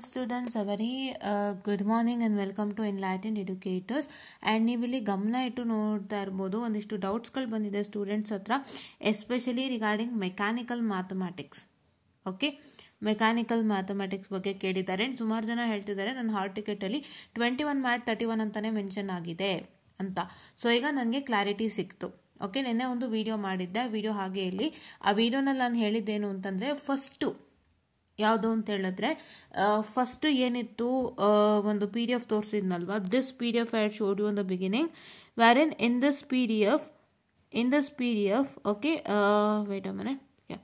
Students, a very good morning and welcome to Enlightened Educators. And ನೀವು ಇಲ್ಲಿ ಗಮನ ಇಟ್ಟು ನೋಡ್ತಾ ಇರಬಹುದು ಒಂದಿಷ್ಟು ಡೌಟ್ಸ್ಗಳು ಬಂದಿದೆ ಸ್ಟೂಡೆಂಟ್ಸ್ ಹತ್ರ, especially regarding mechanical mathematics. Okay, mechanical mathematics ಬಗ್ಗೆ ಕೇಳಿದ್ದಾರೆ. ಸುಮಾರು ಜನ ಹೇಳ್ತಿದ್ದಾರೆ ನನ್ನ ಹಾಲ್ ಟಿಕೆಟಲ್ಲಿ 21 ಮ್ಯಾಟ್ 31 ಅಂತಾನೆ ಮೆನ್ಷನ್ ಆಗಿದೆ ಅಂತ. ಸೊ ಈಗ ನನಗೆ ಕ್ಲಾರಿಟಿ ಸಿಕ್ತು. ಓಕೆ, ನಿನ್ನೆ ಒಂದು ವಿಡಿಯೋ ಮಾಡಿದ್ದೆ, ವಿಡಿಯೋ ಹಾಗೆ ಇಲ್ಲಿ ಆ ವಿಡಿಯೋನಲ್ಲಿ ನಾನು ಹೇಳಿದ್ದೇನು ಅಂತಂದರೆ, ಫಸ್ಟು ಯಾವುದು ಅಂತ ಹೇಳಿದ್ರೆ, ಫಸ್ಟ್ ಏನಿತ್ತು ಒಂದು PDF ತೋರಿಸಿದ್ನಲ್ವಾ, this PDF I had showed you in the beginning, wherein in this PDF, okay, wait a minute, yeah,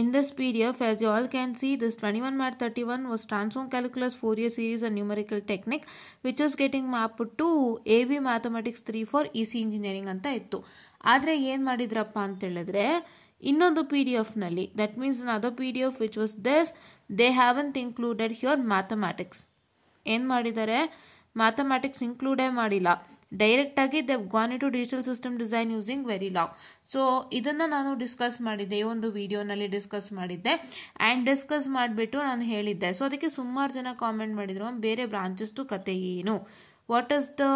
in this PDF, as you all can see, this 21 Mat 31 was Transform Calculus Fourier Series and Numerical Technique, which was getting mapped to AV Mathematics 3 for EC Engineering ಅಂತ ಇತ್ತು. ಆದರೆ ಏನು ಮಾಡಿದ್ರಪ್ಪ ಅಂತ ಹೇಳಿದ್ರೆ, ಇನ್ನೊಂದು PDF ನಲ್ಲಿ, that means another PDF which was this, they haven't included here mathematics. ಏನು ಮಾಡಿದ್ದಾರೆ, mathematics include ಮಾಡಿಲ್ಲ, ಡೈರೆಕ್ಟ್ ಆಗಿ they've gone into digital system design using Verilog. So ಇದನ್ನು ನಾನು ಡಿಸ್ಕಸ್ ಮಾಡಿದ್ದೆ, ಈ ಒಂದು ವಿಡಿಯೋನಲ್ಲಿ ಡಿಸ್ಕಸ್ ಮಾಡಿದ್ದೆ. ಆ್ಯಂಡ್ ಡಿಸ್ಕಸ್ ಮಾಡಿಬಿಟ್ಟು ನಾನು ಹೇಳಿದ್ದೆ. ಸೊ ಅದಕ್ಕೆ ಸುಮಾರು ಜನ ಕಾಮೆಂಟ್ ಮಾಡಿದ್ರು, ಬೇರೆ ಬ್ರಾಂಚಸ್ದು ಕತೆ ಏನು, ವಾಟ್ ಇಸ್ ದ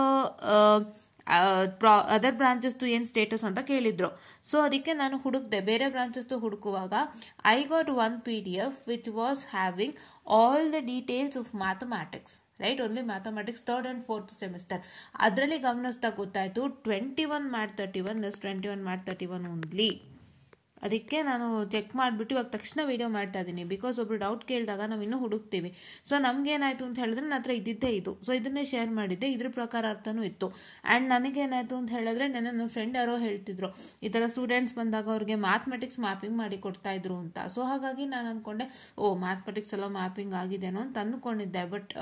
ಅದರ್ ಬ್ರಾಂಚಸ್ದು ಏನು ಸ್ಟೇಟಸ್ ಅಂತ ಕೇಳಿದ್ರು. ಸೊ ಅದಕ್ಕೆ ನಾನು ಹುಡುಕ್ದೆ, ಬೇರೆ ಬ್ರಾಂಚಸ್ದು ಹುಡುಕುವಾಗ I got one PDF which was having all the details of mathematics, right, only mathematics 3rd and 4th semester. ಅದರಲ್ಲಿ ಗಮನಿಸ್ತಾ ಗೊತ್ತಾಯಿತು 21 Mat 31 ಇಸ್ 21 Mat 31 ಓನ್ಲಿ. ಅದಕ್ಕೆ ನಾನು ಚೆಕ್ ಮಾಡಿಬಿಟ್ಟು ಇವಾಗ ತಕ್ಷಣ ವೀಡಿಯೋ ಮಾಡ್ತಾ ಇದ್ದೀನಿ. ಬಿಕಾಸ್ ಒಬ್ರು ಡೌಟ್ ಕೇಳಿದಾಗ ನಾವು ಇನ್ನೂ ಹುಡುಕ್ತೀವಿ. ಸೊ ನಮಗೇನಾಯಿತು ಅಂತ ಹೇಳಿದ್ರೆ, ನನ್ನ ಹತ್ರ ಇದ್ದಿದ್ದೇ ಇದು, ಸೊ ಇದನ್ನೇ ಶೇರ್ ಮಾಡಿದ್ದೆ, ಇದ್ರ ಪ್ರಕಾರ ಅರ್ಥನೂ ಇತ್ತು. ಆ್ಯಂಡ್ ನನಗೇನಾಯಿತು ಅಂತ ಹೇಳಿದ್ರೆ, ನನ್ನ ಫ್ರೆಂಡ್ ಯಾರೋ ಹೇಳ್ತಿದ್ರು ಈ ಥರ ಸ್ಟೂಡೆಂಟ್ಸ್ ಬಂದಾಗ ಅವ್ರಿಗೆ ಮ್ಯಾಥಮೆಟಿಕ್ಸ್ ಮ್ಯಾಪಿಂಗ್ ಮಾಡಿ ಕೊಡ್ತಾ ಇದ್ರು ಅಂತ. ಸೊ ಹಾಗಾಗಿ ನಾನು ಅಂದ್ಕೊಂಡೆ, ಓ ಮ್ಯಾಥಮೆಟಿಕ್ಸ್ ಎಲ್ಲ ಮ್ಯಾಪಿಂಗ್ ಆಗಿದೆನೋ ಅಂತ ಅಂದ್ಕೊಂಡಿದ್ದೆ. ಬಟ್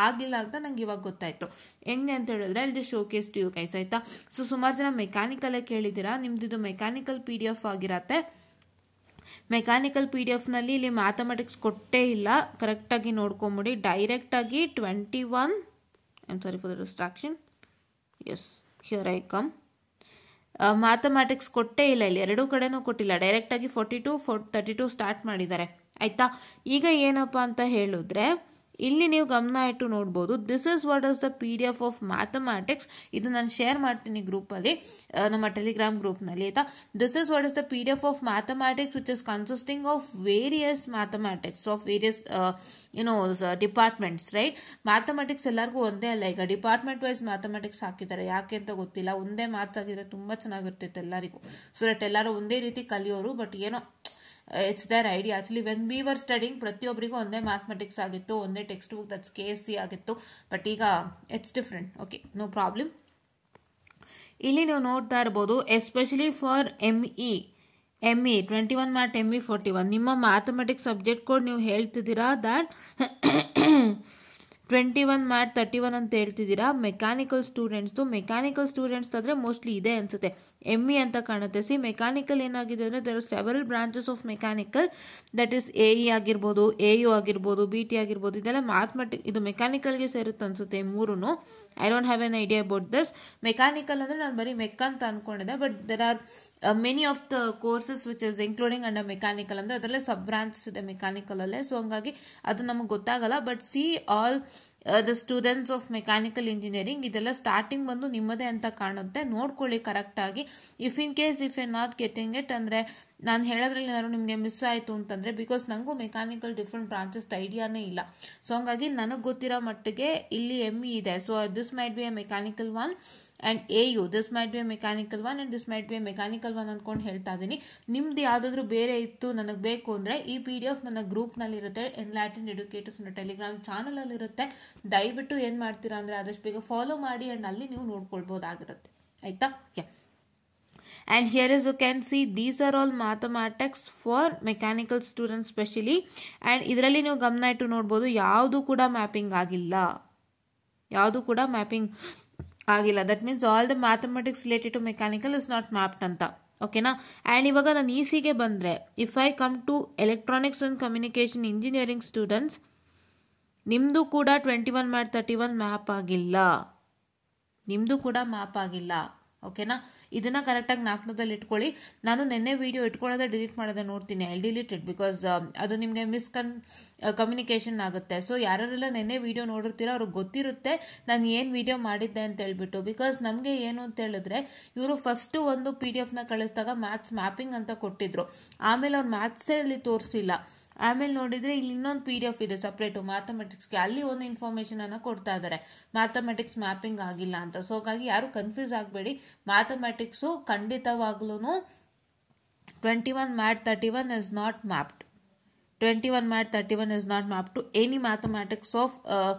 ಆಗಿಲ್ಲ ಅಂತ ನಂಗೆ ಇವಾಗ ಗೊತ್ತಾಯಿತು. ಹೆಂಗೆ ಅಂತ ಹೇಳಿದ್ರೆ, ಇಲ್ಲಿ ಶೋಕೇಸ್ ಟು ಯು ಗೈಸ್, ಆಯಿತಾ. ಸೊ ಸುಮಾರು ಜನ ಮೆಕ್ಯಾನಿಕಲ್ಲೇ ಕೇಳಿದ್ದೀರಾ, ನಿಮ್ದಿದು ಮೆಕ್ಯಾನಿಕಲ್ PDF ಆಗಿರತ್ತೆ. ಮೆಕ್ಯಾನಿಕಲ್ PDF ನಲ್ಲಿ ಇಲ್ಲಿ ಮ್ಯಾಥಮೆಟಿಕ್ಸ್ ಕೊಟ್ಟೇ ಇಲ್ಲ, ಕರೆಕ್ಟಾಗಿ ನೋಡ್ಕೊಂಬಿಡಿ. ಡೈರೆಕ್ಟಾಗಿ 21, I am sorry for the distraction, yes here I come, mathematics ಕೊಟ್ಟೇ ಇಲ್ಲ ಇಲ್ಲಿ, ಎರಡೂ ಕಡೆನೂ ಕೊಟ್ಟಿಲ್ಲ. ಡೈರೆಕ್ಟಾಗಿ 42, 32 ಸ್ಟಾರ್ಟ್ ಮಾಡಿದ್ದಾರೆ, ಆಯಿತಾ. ಈಗ ಏನಪ್ಪ ಅಂತ ಹೇಳಿದ್ರೆ, ಇಲ್ಲಿ ನೀವು ಗಮನ ಇಟ್ಟು ನೋಡ್ಬೋದು, this is what is the PDF of mathematics. ಇದು ನಾನು ಶೇರ್ ಮಾಡ್ತೀನಿ ಗ್ರೂಪಲ್ಲಿ, ನಮ್ಮ ಟೆಲಿಗ್ರಾಮ್ ಗ್ರೂಪ್ನಲ್ಲಿ, ಆಯಿತಾ. This is what is the PDF of mathematics which is consisting of various mathematics of various departments, right. Mathematics ಎಲ್ಲರಿಗೂ ಒಂದೇ ಅಲ್ಲ, ಈಗ ಡಿಪಾರ್ಟ್ಮೆಂಟ್ ವೈಸ್ ಮ್ಯಾಥಮೆಟಿಕ್ಸ್ ಹಾಕಿದ್ದಾರೆ, ಯಾಕೆ ಅಂತ ಗೊತ್ತಿಲ್ಲ. ಒಂದೇ ಮ್ಯಾಥ್ಸ್ ಆಗಿದ್ರೆ ತುಂಬ ಚೆನ್ನಾಗಿರ್ತಿತ್ತು ಎಲ್ಲರಿಗೂ, ಸೊ ದಟ್ ಎಲ್ಲರೂ ಒಂದೇ ರೀತಿ ಕಲಿಯೋರು. ಬಟ್ ಏನೋ it's their idea. Actually when we were studying ಪ್ರತಿಯೊಬ್ಬರಿಗೂ ಒಂದೇ ಮ್ಯಾಥಮೆಟಿಕ್ಸ್ ಆಗಿತ್ತು, ಒಂದೇ ಟೆಕ್ಸ್ಟ್ ಬುಕ್, ದಟ್ಸ್ KSC ಆಗಿತ್ತು. ಬಟ್ ಈಗ it's different. Okay, no problem. ಇಲ್ಲಿ ನೀವು ನೋಡ್ತಾ ಇರ್ಬೋದು, especially for ME 21 Mat ME 41, ನಿಮ್ಮ ಮ್ಯಾಥಮೆಟಿಕ್ಸ್ ಸಬ್ಜೆಕ್ಟ್ ಕೋಡ್ ನೀವು ಹೇಳ್ತಿದ್ದೀರಾ ದಟ್ 21 Mat 31 ಅಂತ ಹೇಳ್ತಿದ್ದೀರಾ. ಮೆಕ್ಯಾನಿಕಲ್ ಸ್ಟೂಡೆಂಟ್ಸ್ ಆದರೆ ಮೋಸ್ಟ್ಲಿ ಇದೆ ಅನ್ಸುತ್ತೆ, ME ಅಂತ ಕಾಣುತ್ತೆ. ಸಿ, ಮೆಕ್ಯಾನಿಕಲ್ ಏನಾಗಿದೆ ಅಂದರೆ, there are several branches of mechanical, that is AE ಆಗಿರ್ಬೋದು, AU ಆಗಿರ್ಬೋದು, BT ಆಗಿರ್ಬೋದು, ಇದೆಲ್ಲ ಇದು ಮೆಕ್ಯಾನಿಕಲ್ಗೆ ಸೇರುತ್ತೆ ಅನ್ಸುತ್ತೆ ಮೂರೂ. I don't have an idea about this. Mechanical ಅಂದರೆ ನಾನು ಬರೀ ಮೆಕ್ ಅಂತ ಅನ್ಕೊಂಡಿದ್ದೆ, but there are many of the courses which is including under mechanical. ಅಂದರೆ ಅದರಲ್ಲೇ ಸಬ್ ಬ್ರಾಂಚಸ್ ಇದೆ ಮೆಕ್ಯಾನಿಕಲಲ್ಲೇ. ಸೊ ಹಂಗಾಗಿ ಅದು ನಮಗೆ ಗೊತ್ತಾಗಲ್ಲ. But see all the students of mechanical engineering, ಇದೆಲ್ಲ ಸ್ಟಾರ್ಟಿಂಗ್ ಬಂದು ನಿಮ್ಮದೇ ಅಂತ ಕಾಣುತ್ತೆ, ನೋಡ್ಕೊಳ್ಳಿ ಕರೆಕ್ಟಾಗಿ. If you not getting it ಅಂದರೆ, ನಾನು ಹೇಳೋದ್ರಲ್ಲಿ ಏನಾದ್ರು ನಿಮಗೆ ಮಿಸ್ ಆಯಿತು ಅಂತಂದರೆ, ಬಿಕಾಸ್ ನನಗೂ ಮೆಕ್ಯಾನಿಕಲ್ ಡಿಫ್ರೆಂಟ್ ಬ್ರಾಂಚಸ್ ಐಡಿಯಾನೇ ಇಲ್ಲ. ಸೊ ಹಂಗಾಗಿ ನನಗೆ ಗೊತ್ತಿರೋ ಮಟ್ಟಿಗೆ ಇಲ್ಲಿ ME ಇದೆ. So this might be A mechanical one, and AU this might be A mechanical one, and this might be A mechanical one ಅಂದ್ಕೊಂಡು ಹೇಳ್ತಾ ಇದ್ದೀನಿ. ನಿಮ್ದು ಯಾವುದಾದ್ರೂ ಬೇರೆ ಇತ್ತು ನನಗೆ ಬೇಕು ಅಂದರೆ, ಈ PDF ನನ್ನ ಗ್ರೂಪ್ನಲ್ಲಿರುತ್ತೆ, ಎನ್ಲೈಟೆಂಡ್ ಎಡ್ಯುಕೇಟರ್ಸ್ ಅನ್ನೋ ಟೆಲಿಗ್ರಾಮ್ ಚಾನಲಲ್ಲಿರುತ್ತೆ. ದಯವಿಟ್ಟು ಏನು ಮಾಡ್ತೀರಾ ಅಂದರೆ, ಆದಷ್ಟು ಬೇಗ ಫಾಲೋ ಮಾಡಿ, ಆ್ಯಂಡ್ ಅಲ್ಲಿ ನೀವು ನೋಡ್ಕೊಳ್ಬೋದಾಗಿರುತ್ತೆ, ಆಯಿತಾ. And here is you can see these are all mathematics for mechanical students specially. And ಇದರಲ್ಲಿ ನೀವು ಗಮನ ಇಟ್ಟು ನೋಡ್ಬೋದು, ಯಾವುದು ಕೂಡ ಮ್ಯಾಪಿಂಗ್ ಆಗಿಲ್ಲ. That means all the mathematics related to mechanical is not mapped ಅಂತ, ಓಕೆನಾ. ಆ್ಯಂಡ್ ಇವಾಗ ನಾನು ECಗೆ ಬಂದರೆ, if I come to electronics and communication engineering students, ನಿಮ್ಮದು ಕೂಡ 21 Mat 31 ಮ್ಯಾಪ್ ಆಗಿಲ್ಲ. ಓಕೆನಾ. ಇದನ್ನ ಕರೆಕ್ಟಾಗಿ ಜ್ಞಾಪಕದಲ್ಲಿ ಇಟ್ಕೊಳ್ಳಿ. ನಾನು ನೆನ್ನೆ ವಿಡಿಯೋ ಇಟ್ಕೊಳ್ಳೋದೇ ಡಿಲೀಟ್ ಮಾಡೋದೇ ನೋಡ್ತೀನಿ. ಐ ಡಿಲೀಟ್ ಇಟ್ ಬಿಕಾಸ್ ಅದು ನಿಮಗೆ ಕಮ್ಯುನಿಕೇಷನ್ ಆಗುತ್ತೆ. ಸೊ ಯಾರೆಲ್ಲ ನೆನ್ನೆ ವಿಡಿಯೋ ನೋಡಿರ್ತೀರೋ ಅವ್ರಿಗೆ ಗೊತ್ತಿರುತ್ತೆ ನಾನು ಏನು ವಿಡಿಯೋ ಮಾಡಿದ್ದೆ ಅಂತ ಹೇಳ್ಬಿಟ್ಟು. ಬಿಕಾಸ್ ನಮಗೆ ಏನು ಅಂತ ಹೇಳಿದ್ರೆ ಇವರು ಫಸ್ಟ್ ಒಂದು PDF ನ ಕಳಿಸಿದಾಗ ಮ್ಯಾಥ್ಸ್ ಮ್ಯಾಪಿಂಗ್ ಅಂತ ಕೊಟ್ಟಿದ್ರು. ಆಮೇಲೆ ಅವ್ರು ಮ್ಯಾಥ್ಸೇ ಅಲ್ಲಿ ತೋರಿಸಿಲ್ಲ. ಆಮೇಲೆ ನೋಡಿದ್ರೆ ಇಲ್ಲಿ ಇನ್ನೊಂದು PDF ಇದೆ ಸಪ್ರೇಟು ಮ್ಯಾಥಮೆಟಿಕ್ಸ್ಗೆ, ಅಲ್ಲಿ ಒಂದು ಇನ್ಫಾರ್ಮೇಶನ್ ಅನ್ನ ಕೊಡ್ತಾ ಇದ್ದಾರೆ ಮ್ಯಾಥಮೆಟಿಕ್ಸ್ ಮ್ಯಾಪಿಂಗ್ ಆಗಿಲ್ಲ ಅಂತ. ಸೊ ಹಾಗಾಗಿ ಯಾರು ಕನ್ಫ್ಯೂಸ್ ಆಗಬೇಡಿ. ಮ್ಯಾಥಮೆಟಿಕ್ಸು ಖಂಡಿತವಾಗ್ಲೂ 21 Mat 31 is not mapped. 21 Mat 31 is not mapped to any mathematics of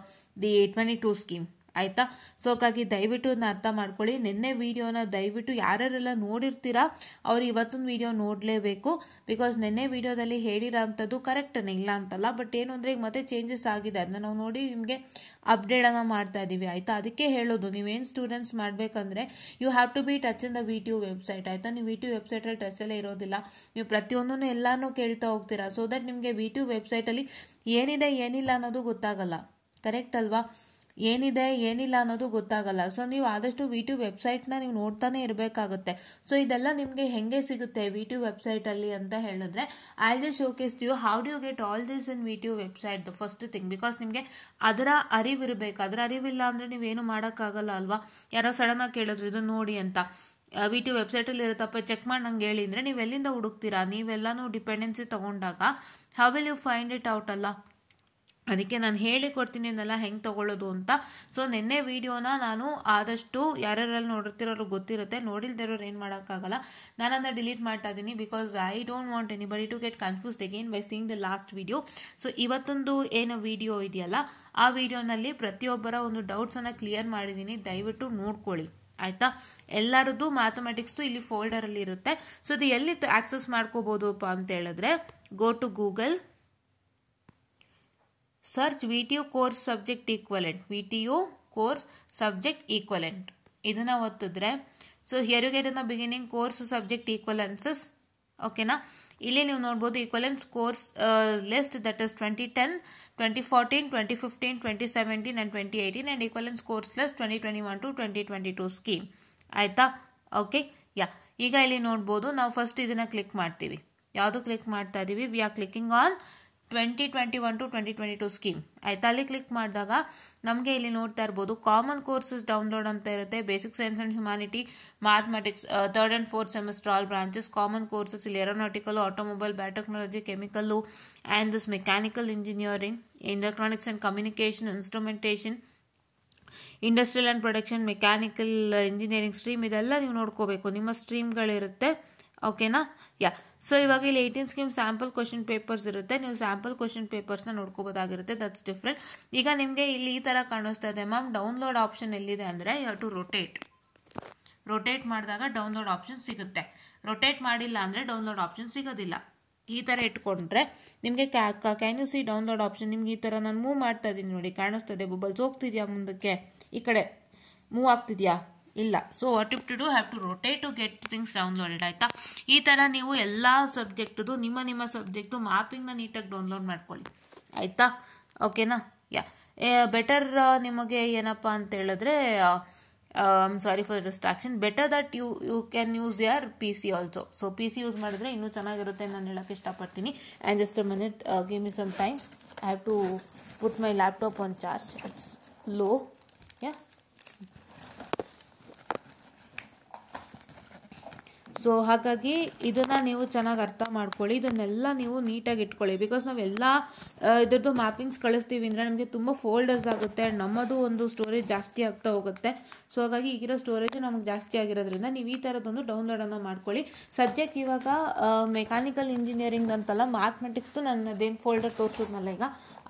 the 22 scheme. ಆಯ್ತಾ. ಸೊ ಹಾಗಾಗಿ ದಯವಿಟ್ಟು ಅದನ್ನ ಅರ್ಥ ಮಾಡ್ಕೊಳ್ಳಿ. ನಿನ್ನೆ ವಿಡಿಯೋನ ದಯವಿಟ್ಟು ಯಾರ್ಯಾರೆಲ್ಲ ನೋಡಿರ್ತೀರಾ ಅವ್ರು ಇವತ್ತೊಂದು ವಿಡಿಯೋ ನೋಡಲೇಬೇಕು. ಬಿಕಾಸ್ ನಿನ್ನೆ ವಿಡಿಯೋದಲ್ಲಿ ಹೇಳಿರೋಂಥದ್ದು ಕರೆಕ್ಟನೇ, ಇಲ್ಲ ಅಂತಲ್ಲ. ಬಟ್ ಏನು ಅಂದರೆ ಈಗ ಮತ್ತೆ ಚೇಂಜಸ್ ಆಗಿದೆ, ಅದನ್ನ ನಾವು ನೋಡಿ ನಿಮಗೆ ಅಪ್ಡೇಟ್ ಅನ್ನ ಮಾಡ್ತಾ ಇದ್ದೀವಿ. ಆಯ್ತಾ. ಅದಕ್ಕೆ ಹೇಳೋದು ನೀವೇನು ಸ್ಟೂಡೆಂಟ್ಸ್ ಮಾಡಬೇಕಂದ್ರೆ you have to be touch in the VTU website. ಆಯ್ತಾ. ನೀವು VTU ವೆಬ್ಸೈಟಲ್ಲಿ ಟಚಲ್ಲೇ ಇರೋದಿಲ್ಲ, ನೀವು ಪ್ರತಿಯೊಂದನ್ನು ಎಲ್ಲಾನು ಕೇಳ್ತಾ ಹೋಗ್ತೀರಾ. ಸೊ ದಟ್ ನಿಮಗೆ VTU ವೆಬ್ಸೈಟಲ್ಲಿ ಏನಿದೆ ಏನಿಲ್ಲ ಅನ್ನೋದು ಗೊತ್ತಾಗಲ್ಲ. ಕರೆಕ್ಟ್ ಅಲ್ವಾ. ಏನಿದೆ ಏನಿಲ್ಲ ಅನ್ನೋದು ಗೊತ್ತಾಗಲ್ಲ. ಸೊ ನೀವು ಆದಷ್ಟು VTU ವೆಬ್ಸೈಟ್ನ ನೀವು ನೋಡ್ತಾನೆ ಇರಬೇಕಾಗುತ್ತೆ. ಸೊ ಇದೆಲ್ಲ ನಿಮಗೆ ಹೆಂಗೆ ಸಿಗುತ್ತೆ VTU ವೆಬ್ಸೈಟಲ್ಲಿ ಅಂತ ಹೇಳಿದ್ರೆ I just showcase you how do you get all this in VTU website the first thing. Because ನಿಮಗೆ ಅದರ ಅರಿವಿರಬೇಕು. ಅದರ ಅರಿವಿಲ್ಲ ಅಂದರೆ ನೀವೇನು ಮಾಡೋಕ್ಕಾಗಲ್ಲ ಅಲ್ವಾ. ಯಾರೋ ಸಡನ್ ಆಗಿ ಕೇಳಿದ್ರು ಇದನ್ನು ನೋಡಿ ಅಂತ, VTU ವೆಬ್ಸೈಟಲ್ಲಿ ಇರುತ್ತಪ್ಪ ಚೆಕ್ ಮಾಡಿ ನಂಗೆ ಹೇಳಿ ಅಂದರೆ ನೀವು ಎಲ್ಲಿಂದ ಹುಡುಕ್ತೀರಾ. ನೀವೆಲ್ಲಾನು ಡಿಪೆಂಡೆನ್ಸಿ ತಗೊಂಡಾಗ how will you find it out ಅಲ್ಲ. ಅದಕ್ಕೆ ನಾನು ಹೇಳಿ ಕೊಡ್ತೀನಿ ಇದನ್ನೆಲ್ಲ ಹೆಂಗೆ ತೊಗೊಳ್ಳೋದು ಅಂತ. ಸೊ ನಿನ್ನೆ ವಿಡಿಯೋನ ನಾನು ಆದಷ್ಟು ಯಾರ್ಯಾರೆಲ್ಲ ನೋಡಿರ್ತಿರೋರು ಗೊತ್ತಿರುತ್ತೆ, ನೋಡಿಲ್ದಿರೋರು ಏನು ಮಾಡೋಕ್ಕಾಗಲ್ಲ. ನಾನು ಅದನ್ನ ಡಿಲೀಟ್ ಮಾಡ್ತಾ ಇದ್ದೀನಿ because I don't want anybody to get confused again by seeing the last video. So ಇವತ್ತೊಂದು ಏನು ವಿಡಿಯೋ ಇದೆಯಲ್ಲ ಆ ವಿಡಿಯೋನಲ್ಲಿ ಪ್ರತಿಯೊಬ್ಬರ ಒಂದು ಡೌಟ್ಸನ್ನು ಕ್ಲಿಯರ್ ಮಾಡಿದ್ದೀನಿ. ದಯವಿಟ್ಟು ನೋಡ್ಕೊಳ್ಳಿ. ಆಯ್ತಾ. ಎಲ್ಲರದ್ದು ಮ್ಯಾಥಮೆಟಿಕ್ಸ್ದು ಇಲ್ಲಿ ಫೋಲ್ಡರಲ್ಲಿ ಇರುತ್ತೆ. ಸೊ ಇದು ಎಲ್ಲಿ ಆಕ್ಸೆಸ್ ಮಾಡ್ಕೋಬೋದಪ್ಪ ಅಂತ ಹೇಳಿದ್ರೆ go to Google, search VTU course subject equivalent. VTU course subject equivalent ಇದನ್ನ ಒತ್ತಿದ್ರೆ so here you get in the beginning course subject equivalences. ಓಕೆನಾ. ಇಲ್ಲಿ ನೀವು ನೋಡ್ಬೋದು equivalence course list that is 2010, 2014, 2015, 2017 and 2018 and equivalence course list 2021 to 2022 scheme. ಆಯ್ತಾ. Okay. ಈಗ ಇಲ್ಲಿ ನೋಡ್ಬೋದು ನಾವು ಫಸ್ಟ್ ಇದನ್ನ ಕ್ಲಿಕ್ ಮಾಡ್ತೀವಿ. ಯಾವುದು ಕ್ಲಿಕ್ ಮಾಡ್ತಾ ಇದೀವಿ, we are clicking on 2021 to 2022 scheme. ಆಯ್ತಾ. ಅಲ್ಲಿ ಕ್ಲಿಕ್ ಮಾಡಿದಾಗ ನಮಗೆ ಇಲ್ಲಿ ನೋಡ್ತಾ ಇರ್ಬೋದು ಕಾಮನ್ ಕೋರ್ಸಸ್ ಡೌನ್ಲೋಡ್ ಅಂತ ಇರುತ್ತೆ. Basic science and humanity, mathematics 3rd and 4th semester all branches. Common courses ಇಲ್ಲಿ aeronautical, automobile, biotechnology, chemical and this mechanical engineering, electronics and communication, instrumentation, industrial and production, mechanical engineering stream. ಇದೆಲ್ಲ ನೀವು ನೋಡ್ಕೋಬೇಕು, ನಿಮ್ಮ ಸ್ಟ್ರೀಮ್ಗಳಿರುತ್ತೆ. ಓಕೆನಾ. So ಇವಾಗ ಇಲ್ಲಿ 18 scheme sample question papers ಇರುತ್ತೆ. ನೀವು ಸ್ಯಾಂಪಲ್ ಕ್ವಶನ್ ಪೇಪರ್ಸ್ನ ನೋಡ್ಕೋಬೋದಾಗಿರುತ್ತೆ. That's different. ಈಗ ನಿಮಗೆ ಇಲ್ಲಿ ಈ ಥರ ಕಾಣಿಸ್ತಾ ಇದೆ ಮ್ಯಾಮ್. ಡೌನ್ಲೋಡ್ ಆಪ್ಷನ್ ಎಲ್ಲಿದೆ ಅಂದರೆ ಯು ಹ್ಯಾವ್ ಟು ರೊಟೇಟ್ ಮಾಡಿದಾಗ ಡೌನ್ಲೋಡ್ ಆಪ್ಷನ್ ಸಿಗುತ್ತೆ. ರೊಟೇಟ್ ಮಾಡಿಲ್ಲ ಅಂದರೆ ಡೌನ್ಲೋಡ್ ಆಪ್ಷನ್ ಸಿಗೋದಿಲ್ಲ. ಈ ಥರ ಇಟ್ಕೊಂಡ್ರೆ ನಿಮಗೆ can U C download option. ನಿಮ್ಗೆ ಈ ಥರ ನಾನು ಮೂವ್ ಮಾಡ್ತಾ ಇದ್ದೀನಿ ನೋಡಿ, ಕಾಣಿಸ್ತದೆ. ಬಬಲ್ಸ್ ಹೋಗ್ತಿದ್ಯಾ ಮುಂದಕ್ಕೆ, ಈ ಕಡೆ ಮೂವ್ ಆಗ್ತಿದ್ಯಾ, ಇಲ್ಲ. So what if to do, have to rotate to get things downloaded. ಆಯ್ತಾ. ಈ ಥರ ನೀವು ಎಲ್ಲ ಸಬ್ಜೆಕ್ಟ್ದು ನಿಮ್ಮ ಸಬ್ಜೆಕ್ಟು ಮ್ಯಾಪಿಂಗ್ನ ನೀಟಾಗಿ ಡೌನ್ಲೋಡ್ ಮಾಡ್ಕೊಳ್ಳಿ. ಆಯಿತಾ. ಓಕೆನಾ. ಬೆಟರ್ ನಿಮಗೆ ಏನಪ್ಪ ಅಂತ ಹೇಳಿದ್ರೆ sorry for distraction, better that you can use your PC also. So PC use ಮಾಡಿದ್ರೆ ಇನ್ನೂ ಚೆನ್ನಾಗಿರುತ್ತೆ ನಾನು ಹೇಳೋಕ್ಕೆ ಇಷ್ಟಪಡ್ತೀನಿ. And just a minute, give me some time. I have to put my laptop on charge, it's low. So ಹಾಗಾಗಿ ಇದನ್ನು ನೀವು ಚೆನ್ನಾಗಿ ಅರ್ಥ ಮಾಡ್ಕೊಳ್ಳಿ. ಇದನ್ನೆಲ್ಲ ನೀವು ನೀಟಾಗಿ ಇಟ್ಕೊಳ್ಳಿ. ಬಿಕಾಸ್ ನಾವೆಲ್ಲ ಇದ್ರದ್ದು ಮ್ಯಾಪಿಂಗ್ಸ್ ಕಳಿಸ್ತೀವಿ ಅಂದರೆ ನಮಗೆ ತುಂಬ ಫೋಲ್ಡರ್ಸ್ ಆಗುತ್ತೆ. ನಮ್ಮದು ಒಂದು ಸ್ಟೋರೇಜ್ ಜಾಸ್ತಿ ಆಗ್ತಾ ಹೋಗುತ್ತೆ. ಸೊ ಹಾಗಾಗಿ ಈಗಿರೋ ಸ್ಟೋರೇಜ್ ನಮಗೆ ಜಾಸ್ತಿ ಆಗಿರೋದ್ರಿಂದ ನೀವು ಈ ಥರದೊಂದು ಡೌನ್ಲೋಡನ್ನು ಮಾಡ್ಕೊಳ್ಳಿ. ಸದ್ಯಕ್ಕೆ ಇವಾಗ ಮೆಕ್ಯಾನಿಕಲ್ ಇಂಜಿನಿಯರಿಂಗ್ ಅಂತಲ್ಲ, ಮ್ಯಾಥಮೆಟಿಕ್ಸು ನಾನು ಅದೇನು ಫೋಲ್ಡರ್ ತೋರಿಸೋದ್ನಲ್ಲ ಈಗ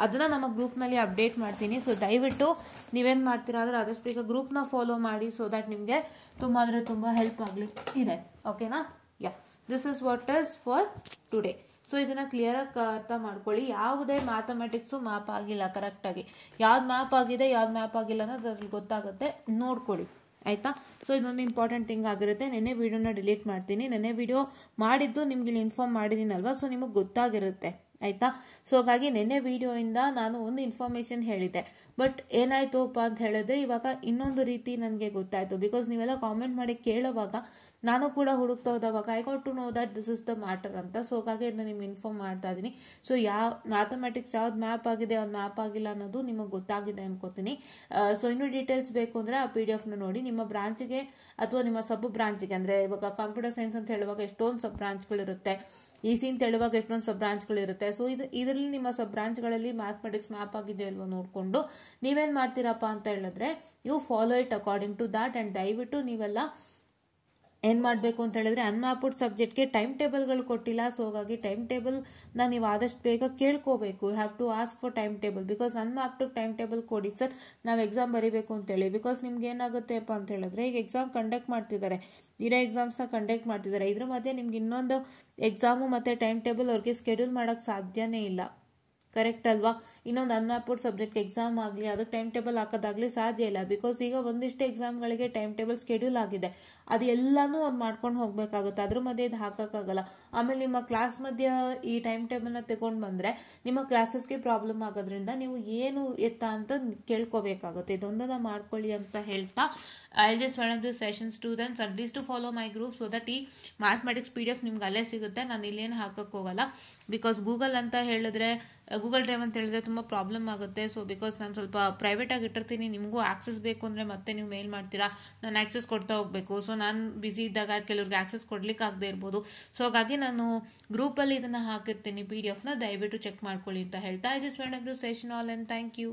ಅದನ್ನು ನಮ್ಮ ಗ್ರೂಪ್ನಲ್ಲಿ ಅಪ್ಡೇಟ್ ಮಾಡ್ತೀನಿ. ಸೊ ದಯವಿಟ್ಟು ನೀವೇನು ಮಾಡ್ತೀರಾ ಅಂದರೆ ಆದಷ್ಟು ಈಗ ಗ್ರೂಪ್ನ ಫಾಲೋ ಮಾಡಿ. ಸೊ ದ್ಯಾಟ್ ನಿಮಗೆ ತುಂಬ ಅಂದರೆ ತುಂಬ ಹೆಲ್ಪ್ ಆಗಲಿಕ್ಕಿದೆ. ಓಕೆನಾ. This is what is for today. So ಇದನ್ನು ಕ್ಲಿಯರಾಗಿ ಅರ್ಥ ಮಾಡ್ಕೊಳ್ಳಿ. ಯಾವುದೇ ಮ್ಯಾಥಮೆಟಿಕ್ಸು ಮ್ಯಾಪ್ ಆಗಿಲ್ಲ ಕರೆಕ್ಟಾಗಿ. ಯಾವ್ದು ಮ್ಯಾಪ್ ಆಗಿದೆ ಯಾವ್ದು ಮ್ಯಾಪ್ ಆಗಿಲ್ಲ ಅನ್ನೋದು ಅದ್ರಲ್ಲಿ ಗೊತ್ತಾಗುತ್ತೆ, ನೋಡ್ಕೊಳ್ಳಿ. ಆಯಿತಾ. ಸೊ ಇದೊಂದು ಇಂಪಾರ್ಟೆಂಟ್ ಥಿಂಗ್ ಆಗಿರುತ್ತೆ. ನೆನ್ನೆ ವೀಡಿಯೋನ ಡಿಲೀಟ್ ಮಾಡ್ತೀನಿ. ನೆನ್ನೆ ವೀಡಿಯೋ ಮಾಡಿದ್ದು ನಿಮ್ಗೆ ಇಲ್ಲಿ ಇನ್ಫಾರ್ಮ್ ಮಾಡಿದ್ದೀನಲ್ವಾ, ಸೊ ನಿಮಗೆ ಗೊತ್ತಾಗಿರುತ್ತೆ. ಆಯಿತಾ. ಸೊ ಹಾಗಾಗಿ ನಿನ್ನೆ ವಿಡಿಯೋಯಿಂದ ನಾನು ಒಂದು ಇನ್ಫಾರ್ಮೇಷನ್ ಹೇಳಿದ್ದೆ, ಬಟ್ ಏನಾಯ್ತುಪ್ಪ ಅಂತ ಹೇಳಿದ್ರೆ ಇವಾಗ ಇನ್ನೊಂದು ರೀತಿ ನನಗೆ ಗೊತ್ತಾಯ್ತು. ಬಿಕಾಸ್ ನೀವೆಲ್ಲ ಕಾಮೆಂಟ್ ಮಾಡಿ ಕೇಳೋವಾಗ ನಾನು ಕೂಡ ಹುಡುಕ್ತಾ ಹೋದವಾಗ I got to know that this is the matter ಅಂತ. ಸೊ ಹಾಗಾಗಿ ಇದನ್ನ ನಿಮ್ಗೆ ಇನ್ಫಾರ್ಮ್ ಮಾಡ್ತಾ ಇದ್ದೀನಿ. ಸೊ ಯಾವ ಮ್ಯಾಥಮೆಟಿಕ್ಸ್ ಯಾವ್ದು ಮ್ಯಾಪ್ ಆಗಿದೆ, ಯಾವ್ದು ಮ್ಯಾಪ್ ಆಗಿಲ್ಲ ಅನ್ನೋದು ನಿಮಗೆ ಗೊತ್ತಾಗಿದೆ ಅನ್ಕೋತೀನಿ. ಸೊ ಇನ್ನೂ ಡೀಟೇಲ್ಸ್ ಬೇಕು ಅಂದರೆ ಆ PDF ನ ನೋಡಿ. ನಿಮ್ಮ ಬ್ರಾಂಚ್ಗೆ ಅಥವಾ ನಿಮ್ಮ ಸಬ್ ಬ್ರಾಂಚ್ಗೆ, ಅಂದರೆ ಇವಾಗ ಕಂಪ್ಯೂಟರ್ ಸೈನ್ಸ್ ಅಂತ ಹೇಳುವಾಗ ಎಷ್ಟೊಂದು ಸಬ್ ಬ್ರಾಂಚ್ಗಳಿರುತ್ತೆ, EC ಅಂತ ಹೇಳುವಾಗ ಎಷ್ಟೊಂದು ಸಬ್ ಬ್ರಾಂಚ್ಗಳಿರುತ್ತೆ. ಸೊ ಇದರಲ್ಲಿ ನಿಮ್ಮ ಸಬ್ ಬ್ರಾಂಚ್ಗಳಲ್ಲಿ ಮ್ಯಾಥಮೆಟಿಕ್ಸ್ ಮ್ಯಾಪ್ ಆಗಿದೆ ಅಲ್ವಾ ನೋಡಿಕೊಂಡು ನೀವೇನು ಮಾಡ್ತೀರಪ್ಪ ಅಂತ ಹೇಳಿದ್ರೆ you follow it according to that. And ದಯವಿಟ್ಟು ನೀವೆಲ್ಲ ಏನು ಮಾಡಬೇಕು ಅಂತ ಹೇಳಿದ್ರೆ ಅನ್ಮ್ಯಾಪ್ಡ್ ಸಬ್ಜೆಕ್ಟ್ಗೆ ಟೈಮ್ ಟೇಬಲ್ಗಳು ಕೊಟ್ಟಿಲ್ಲ. ಸೊ ಹಾಗಾಗಿ ಟೈಮ್ ಟೇಬಲ್ನ ನೀವು ಆದಷ್ಟು ಬೇಗ ಕೇಳ್ಕೋಬೇಕು. You have to ask for time table. Because unmapped time table ಕೊಡಿ ಸರ್, ನಾವು ಎಕ್ಸಾಮ್ ಬರೀಬೇಕು ಅಂತೇಳಿ. ಬಿಕಾಸ್ ನಿಮ್ಗೆ ಏನಾಗುತ್ತೆಪ್ಪ ಅಂತ ಹೇಳಿದ್ರೆ ಈಗ ಎಕ್ಸಾಮ್ ಕಂಡಕ್ಟ್ ಮಾಡ್ತಿದ್ದಾರೆ, ಇರೋ ಎಕ್ಸಾಮ್ಸ್ನ ಕಂಡಕ್ಟ್ ಮಾಡ್ತಿದ್ದಾರೆ. ಇದ್ರ ಮಧ್ಯೆ ನಿಮ್ಗೆ ಇನ್ನೊಂದು ಎಕ್ಸಾಮು ಮತ್ತು ಟೈಮ್ ಟೇಬಲ್ ಅವ್ರಿಗೆ ಸ್ಕೆಡ್ಯೂಲ್ ಮಾಡೋಕ್ಕೆ ಸಾಧ್ಯನೇ ಇಲ್ಲ. ಕರೆಕ್ಟ್ ಅಲ್ವಾ? ಇನ್ನೊಂದು ಅನ್ಮ್ಯಾಪ್ಡ್ ಸಬ್ಜೆಕ್ಟ್ ಎಕ್ಸಾಮ್ ಆಗಲಿ ಅದಕ್ಕೆ ಟೈಮ್ ಟೇಬಲ್ ಹಾಕೋದಾಗಲಿ ಸಾಧ್ಯ ಇಲ್ಲ. ಬಿಕಾಸ್ ಈಗ ಒಂದಿಷ್ಟು ಎಕ್ಸಾಮ್ಗಳಿಗೆ ಟೈಮ್ ಟೇಬಲ್ ಸ್ಕೆಡ್ಯೂಲ್ ಆಗಿದೆ, ಅದು ಎಲ್ಲನೂ ಅವ್ರು ಮಾಡ್ಕೊಂಡು ಹೋಗಬೇಕಾಗುತ್ತೆ. ಅದ್ರ ಮಧ್ಯೆ ಇದು ಹಾಕೋಕ್ಕಾಗಲ್ಲ. ಆಮೇಲೆ ನಿಮ್ಮ ಕ್ಲಾಸ್ ಮಧ್ಯೆ ಈ ಟೈಮ್ ಟೇಬಲ್ನ ತಗೊಂಡು ಬಂದರೆ ನಿಮ್ಮ ಕ್ಲಾಸಸ್ಗೆ ಪ್ರಾಬ್ಲಮ್ ಆಗೋದ್ರಿಂದ ನೀವು ಏನು ಎತ್ತ ಅಂತ ಕೇಳ್ಕೋಬೇಕಾಗುತ್ತೆ. ಇದೊಂದನ್ನು ಮಾಡ್ಕೊಳ್ಳಿ ಅಂತ ಹೇಳ್ತಾ I just one of the session students at least to follow my group so that ಈ ಮ್ಯಾಥಮೆಟಿಕ್ಸ್ PDF ನಿಮ್ಗೆ ಅಲ್ಲೇ ಸಿಗುತ್ತೆ. ನಾನು ಇಲ್ಲೇನು ಹಾಕೋಕ್ಕೆ ಹೋಗಲ್ಲ. ಬಿಕಾಸ್ ಗೂಗಲ್ ಅಂತ ಹೇಳಿದ್ರೆ, ಗೂಗಲ್ ಡ್ರೈವ್ ಅಂತ ಹೇಳಿದ್ರೆ ತುಂಬ ಪ್ರಾಬ್ಲಮ್ ಆಗುತ್ತೆ. ಸೊ ಬಿಕಾಸ್ ನಾನು ಸ್ವಲ್ಪ ಪ್ರೈವೇಟಾಗಿ ಇಟ್ಟಿರ್ತೀನಿ, ನಿಮಗೂ ಆಕ್ಸೆಸ್ ಬೇಕು ಅಂದರೆ ಮತ್ತೆ ನೀವು ಮೇಲ್ ಮಾಡ್ತೀರಾ, ನಾನು ಆಕ್ಸೆಸ್ ಕೊಡ್ತಾ ಹೋಗಬೇಕು. ಸೊ ನಾನು ಬ್ಯುಸಿ ಇದ್ದಾಗ ಕೆಲವ್ರಿಗೆ ಆಕ್ಸೆಸ್ ಕೊಡ್ಲಿಕ್ಕೆ ಆಗದೆ ಇರ್ಬೋದು. ಸೊ ಹಾಗಾಗಿ ನಾನು ಗ್ರೂಪಲ್ಲಿ ಇದನ್ನು ಹಾಕಿರ್ತೀನಿ PDF ನ, ದಯವಿಟ್ಟು ಚೆಕ್ ಮಾಡ್ಕೊಳ್ಳಿ ಅಂತ ಹೇಳ್ತಾ I just went up to session all and thank you.